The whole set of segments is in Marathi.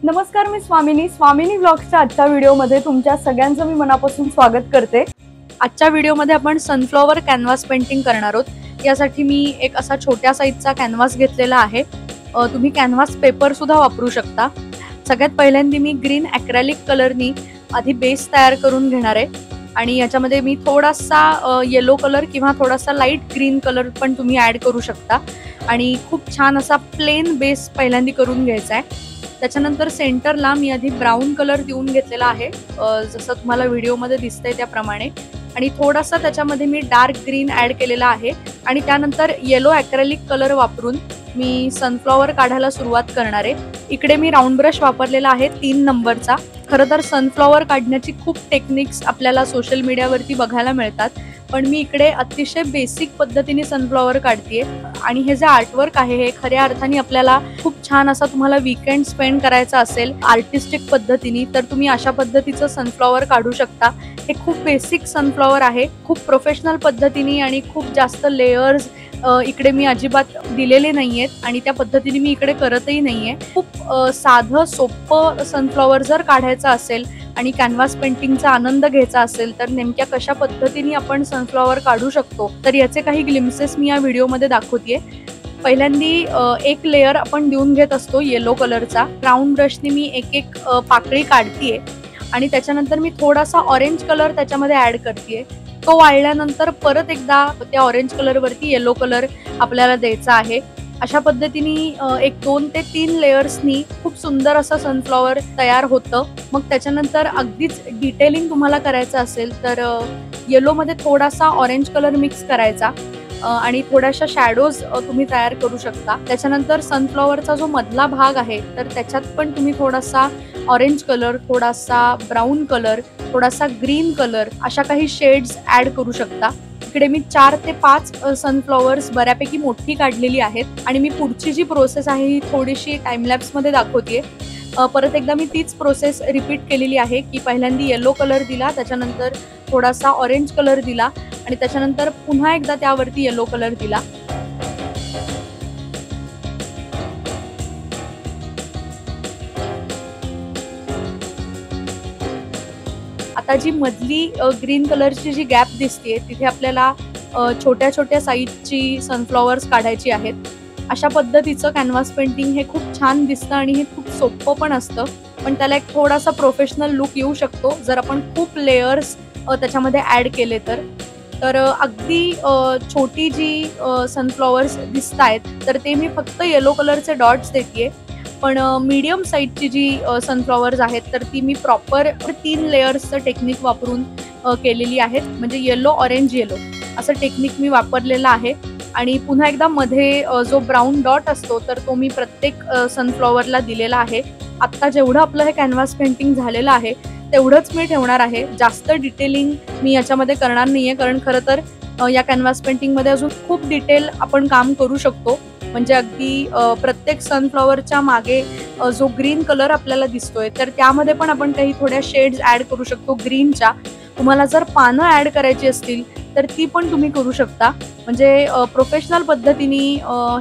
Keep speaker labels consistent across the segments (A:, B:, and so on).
A: नमस्कार, मी स्वामिनी व्लॉग्सच्या आजच्या व्हिडिओमध्ये तुमच्या सगळ्यांचं मी मनापासून स्वागत करते।
B: आजच्या व्हिडिओमध्ये आपण सनफ्लॉवर कॅनव्हास पेंटिंग करणार आहोत। यासाठी मी एक असा छोट्या साईजचा कॅनव्हास घेतलेला आहे। तुम्ही कॅनव्हास पेपर सुद्धा वापरू शकता। सगळ्यात पहिल्यांदा मी ग्रीन ॲक्रेलिक कलरनी आधी बेस तयार करून घेणार आहे आणि याच्यामध्ये मी थोडासा येलो कलर किंवा थोडासा लाईट ग्रीन कलर पण तुम्ही ॲड करू शकता आणि खूप छान असा प्लेन बेस पहिल्यांदा करून घ्यायचा आहे। त्याच्यानंतर सेंटरला मी आधी ब्राऊन कलर देऊन घेतलेला आहे, जसं तुम्हाला व्हिडिओमध्ये दिसतंय त्याप्रमाणे, आणि थोडासा त्याच्यामध्ये मी डार्क ग्रीन ॲड केलेला आहे आणि त्यानंतर येलो ॲक्रेलिक कलर वापरून मी सनफ्लॉवर काढायला सुरुवात करणार आहे। इकडे मी राऊंड ब्रश वापरलेला आहे 3 नंबरचा। खरं तर सनफ्लॉवर काढण्याची खूप टेक्निक्स आपल्याला सोशल मीडियावरती बघायला मिळतात, पण मी इकडे अतिशय बेसिक पद्धतीने सनफ्लॉवर काढतेय आणि हे जे आर्टवर्क आहे हे खऱ्या अर्थाने आपल्याला खूप छान असा तुम्हाला वीकेंड स्पेंड करायचा असेल आर्टिस्टिक पद्धतीने तर तुम्ही अशा पद्धतीचं सनफ्लॉवर काढू शकता। हे खूप बेसिक सनफ्लॉवर आहे, खूप प्रोफेशनल पद्धतीने आणि खूप जास्त लेयर्स इकडे मी अजिबात दिलेले नाहीयेत आणि त्या पद्धतीने मी इकडे करतही नाहीये। खूप साधं सोपं सनफ्लॉवर जर काढायचं असेल आणि कॅनव्हास पेंटिंगचा आनंद घ्यायचा असेल तर नेमक्या कशा पद्धतीने आपण सनफ्लॉवर काढू शकतो तर याचे काही ग्लिम्सेस मी या व्हिडिओमध्ये दाखवतेय। पहिल्यांदा एक लेयर आपण देऊन घेत असतो येलो कलरचा। राऊंड ब्रशने मी एक पाकळी काढतीये आणि त्याच्यानंतर मी थोडासा ऑरेंज कलर त्याच्यामध्ये ऍड करतेय। तो वाळल्यानंतर परत एकदा त्या ऑरेंज कलर वरती येलो कलर आपल्याला द्यायचा आहे। अशा पद्धतीने 2 ते 3 लेयर्सनी खूप सुंदर असं सनफ्लॉवर तयार होतं। मग त्याच्यानंतर अगदीच डिटेलिंग तुम्हाला करायचं असेल तर येलो मध्ये थोडासा ऑरेंज कलर मिक्स करायचा आणि थोड्याशा शॅडोज तुम्ही तयार करू शकता। त्याच्यानंतर सनफ्लॉवरचा जो मधला भाग आहे तर त्याच्यात पण तुम्ही थोडासा ऑरेंज कलर, थोडासा ब्राऊन कलर, थोडासा ग्रीन कलर अशा काही शेड्स ऍड करू शकता। इकडे मी 4 ते 5 सनफ्लॉवर्स बऱ्यापैकी मोठी काढलेली आहेत आणि मी पुढची जी प्रोसेस आहे ही थोडीशी टाइमलॅप्स मध्ये दाखवतेय। परत एकदा मी तीच प्रोसेस रिपीट केलेली आहे की पहिल्यांदा येलो कलर दिला, त्याच्यानंतर थोडासा ऑरेंज कलर दिला आणि त्याच्यानंतर पुन्हा एकदा त्यावरती येलो कलर दिला। आता जी मधली ग्रीन कलरची जी गॅप दिसतेय तिथे आपल्याला छोट्या छोट्या साईजची सनफ्लॉवर्स काढायची आहेत। अशा पद्धतीचं कॅनव्हास पेंटिंग हे खूप छान दिसतं आणि हे खूप सोपं पण असतं, पण त्याला एक थोडासा प्रोफेशनल लुक येऊ शकतो जर आपण खूप लेयर्स त्याच्यामध्ये ऍड केले तर अगदी छोटी जी सनफ्लॉवर्स दिसत आहेत तर ते मी फक्त येलो कलरचे डॉट्स देतेय, पण मीडियम साईजची जी सनफ्लॉवर्स आहेत तर ती मी प्रॉपर 3 लेयर्सचं टेक्निक वापरून केलेली आहेत। म्हणजे येलो ऑरेंज येलो असं टेक्निक मी वापरलेलं आहे आणि पुन्हा एकदा मध्ये जो ब्राऊन डॉट असतो तर तो मी प्रत्येक सनफ्लॉवरला दिलेला आहे। आत्ता जेवढं आपलं हे कॅनव्हास पेंटिंग झालेलं आहे तेवढंच मी ठेवणार आहे, जास्त डिटेलिंग मी याच्यामध्ये करणार नाहीये, कारण खरं तर या कॅनव्हास पेंटिंगमध्ये अजून खूप डिटेल आपण काम करू शकतो। म्हणजे अगदी प्रत्येक सनफ्लॉवरच्या मागे जो ग्रीन कलर आपल्याला दिसतोय तर त्यामध्ये पण आपण काही थोड्या शेड्स ऍड करू शकतो ग्रीनच्या। तुम्हाला जर पानं ऍड करायची असतील तर ती पण तुम्ही करू शकता। म्हणजे प्रोफेशनल पद्धतीने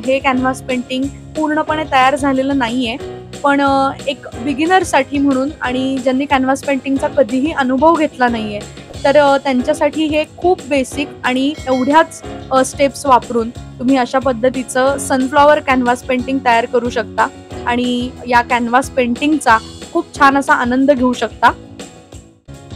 B: हे कॅनव्हास पेंटिंग पूर्णपणे तयार झालेलं नाहीये, पण एक बिगिनरसाठी म्हणून आणि ज्यांनी कॅनव्हास पेंटिंगचा कधीही अनुभव घेतला नाहीये तर त्यांच्यासाठी हे खूप बेसिक आणि एवढ्याच स्टेप्स वापरून तुम्ही अशा पद्धतीचं सनफ्लॉवर कॅनव्हास पेंटिंग तयार करू शकता आणि या कॅनव्हास पेंटिंगचा खूप छान असा आनंद घेऊ शकता।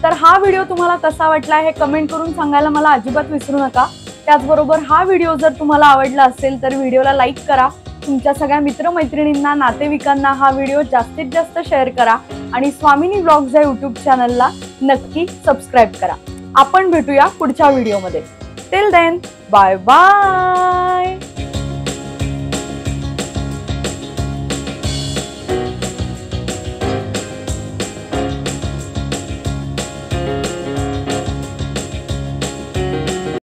A: तर हा व्हिडिओ तुम्हाला कसा वाटला हे कमेंट करून सांगायला मला अजिबात विसरू नका। त्याचबरोबर हा व्हिडिओ जर तुम्हाला आवडला असेल तर व्हिडिओला लाईक करा, तुमच्या सगळ्या मित्रमैत्रिणींना, नातेवाईकांना हा व्हिडिओ जास्तीत जास्त शेअर करा आणि स्वामिनी व्लॉग्स या यूट्यूब चॅनलला नक्की सबस्क्राईब करा। आपण भेटूया पुढच्या व्हिडिओमध्ये। Till then, bye bye.